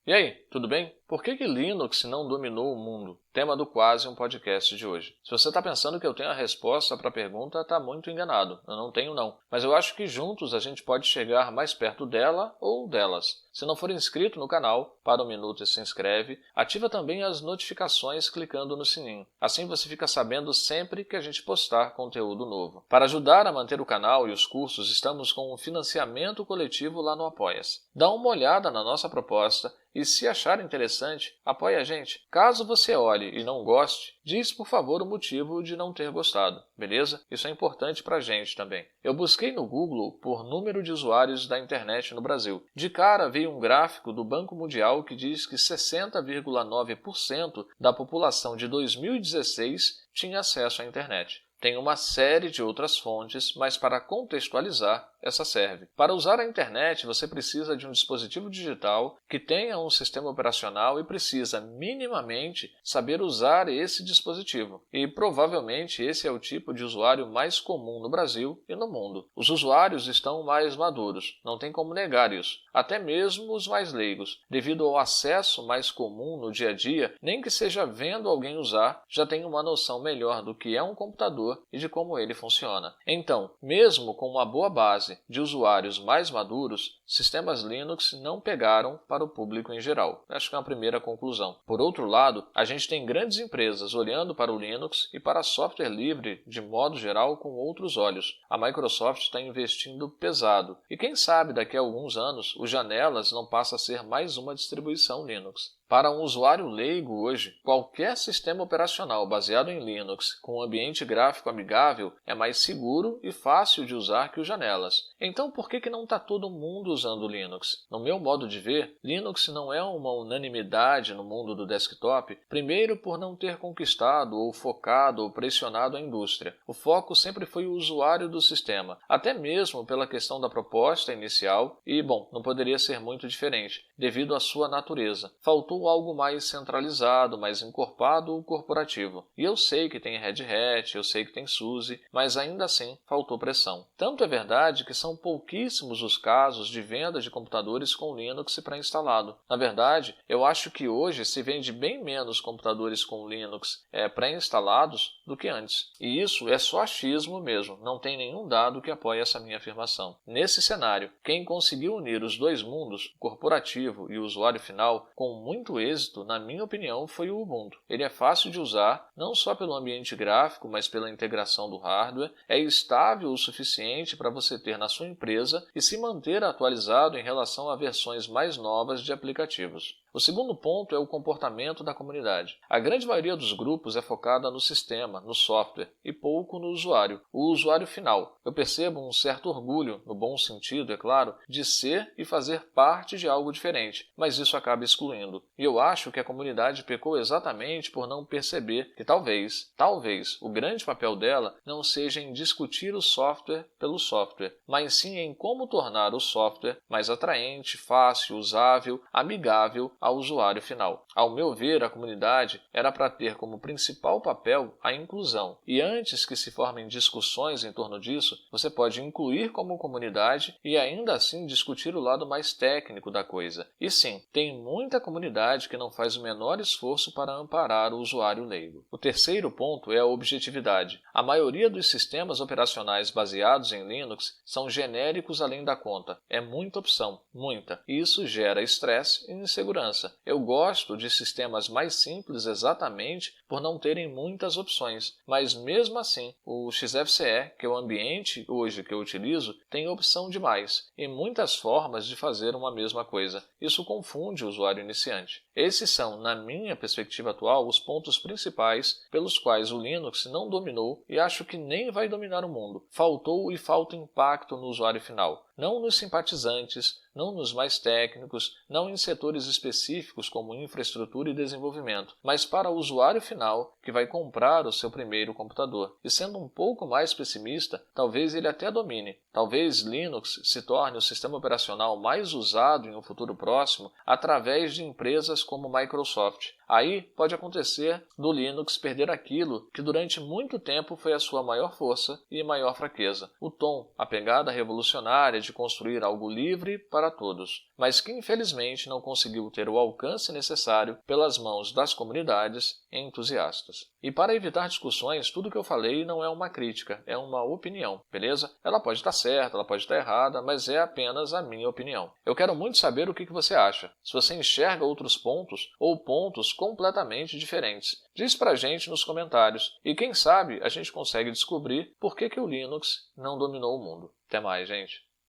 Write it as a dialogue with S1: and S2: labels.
S1: E aí, tudo bem? Por que Linux não dominou o mundo? Tema do Quase um podcast de hoje. Se você está pensando que eu tenho a resposta para a pergunta, está muito enganado. Eu não tenho não. Mas eu acho que juntos a gente pode chegar mais perto dela ou delas. Se não for inscrito no canal, para um minuto e se inscreve. Ativa também as notificações clicando no sininho. Assim você fica sabendo sempre que a gente postar conteúdo novo. Para ajudar a manter o canal e os cursos, estamos com um financiamento coletivo lá no Apoia-se. Dá uma olhada na nossa proposta e se achar interessante, apoie a gente. Caso você olhe e não goste, diz por favor o motivo de não ter gostado, beleza? Isso é importante pra gente também. Eu busquei no Google por número de usuários da internet no Brasil. De cara veio um gráfico do Banco Mundial que diz que 60,9% da população de 2016 tinha acesso à internet. Tem uma série de outras fontes, mas para contextualizar, essa serve. Para usar a internet, você precisa de um dispositivo digital que tenha um sistema operacional e precisa, minimamente, saber usar esse dispositivo. E provavelmente esse é o tipo de usuário mais comum no Brasil e no mundo. Os usuários estão mais maduros, não tem como negar isso. Até mesmo os mais leigos, devido ao acesso mais comum no dia a dia, nem que seja vendo alguém usar, já tem uma noção melhor do que é um computador e de como ele funciona. Então, mesmo com uma boa base de usuários mais maduros, sistemas Linux não pegaram para o público em geral. Acho que é uma primeira conclusão. Por outro lado, a gente tem grandes empresas olhando para o Linux e para software livre de modo geral com outros olhos. A Microsoft está investindo pesado. E quem sabe daqui a alguns anos o Janelas não passa a ser mais uma distribuição Linux. Para um usuário leigo hoje, qualquer sistema operacional baseado em Linux com um ambiente gráfico amigável é mais seguro e fácil de usar que o Janelas. Então por que não está todo mundo usando Linux? No meu modo de ver, Linux não é uma unanimidade no mundo do desktop, primeiro por não ter conquistado ou focado ou pressionado a indústria. O foco sempre foi o usuário do sistema, até mesmo pela questão da proposta inicial e, bom, não poderia ser muito diferente, devido à sua natureza. Faltou algo mais centralizado, mais encorpado ou corporativo. E eu sei que tem Red Hat, eu sei que tem SUSE, mas ainda assim faltou pressão. Tanto é verdade que são pouquíssimos os casos de venda de computadores com Linux pré-instalado. Na verdade, eu acho que hoje se vende bem menos computadores com Linux pré-instalados do que antes. E isso é só achismo mesmo, não tem nenhum dado que apoie essa minha afirmação. Nesse cenário, quem conseguiu unir os dois mundos, corporativo e o usuário final, com muito êxito, na minha opinião, foi o Ubuntu. Ele é fácil de usar, não só pelo ambiente gráfico, mas pela integração do hardware, é estável o suficiente para você ter na sua empresa e se manter atualizado em relação a versões mais novas de aplicativos. O segundo ponto é o comportamento da comunidade. A grande maioria dos grupos é focada no sistema, no software, e pouco no usuário, o usuário final. Eu percebo um certo orgulho, no bom sentido, é claro, de ser e fazer parte de algo diferente, mas isso acaba excluindo. E eu acho que a comunidade pecou exatamente por não perceber que talvez, o grande papel dela não seja em discutir o software pelo software, mas sim em como tornar o software mais atraente, fácil, usável, amigável ao usuário final. Ao meu ver, a comunidade era para ter como principal papel a inclusão. E antes que se formem discussões em torno disso, você pode incluir como comunidade e ainda assim discutir o lado mais técnico da coisa. E sim, tem muita comunidade que não faz o menor esforço para amparar o usuário leigo. O terceiro ponto é a objetividade. A maioria dos sistemas operacionais baseados em Linux são genéricos além da conta. É muita opção, muita. E isso gera estresse e insegurança. Eu gosto de sistemas mais simples exatamente por não terem muitas opções, mas mesmo assim, o XFCE, que é o ambiente hoje que eu utilizo, tem opção demais e muitas formas de fazer uma mesma coisa. Isso confunde o usuário iniciante. Esses são, na minha perspectiva atual, os pontos principais pelos quais o Linux não dominou e acho que nem vai dominar o mundo. Faltou e falta impacto no usuário final. Não nos simpatizantes, não nos mais técnicos, não em setores específicos como infraestrutura e desenvolvimento, mas para o usuário final que vai comprar o seu primeiro computador. E sendo um pouco mais pessimista, talvez ele até domine, Talvez Linux se torne o sistema operacional mais usado em um futuro próximo através de empresas como Microsoft. Aí pode acontecer do Linux perder aquilo que durante muito tempo foi a sua maior força e maior fraqueza, o tom, a pegada revolucionária de construir algo livre para todos, mas que infelizmente não conseguiu ter o alcance necessário pelas mãos das comunidades entusiastas. E para evitar discussões, tudo que eu falei não é uma crítica, é uma opinião, beleza? Ela pode estar certa, ela pode estar errada, mas é apenas a minha opinião. Eu quero muito saber o que você acha, se você enxerga outros pontos ou pontos completamente diferentes. Diz pra gente nos comentários e quem sabe a gente consegue descobrir por que o Linux não dominou o mundo. Até mais, gente!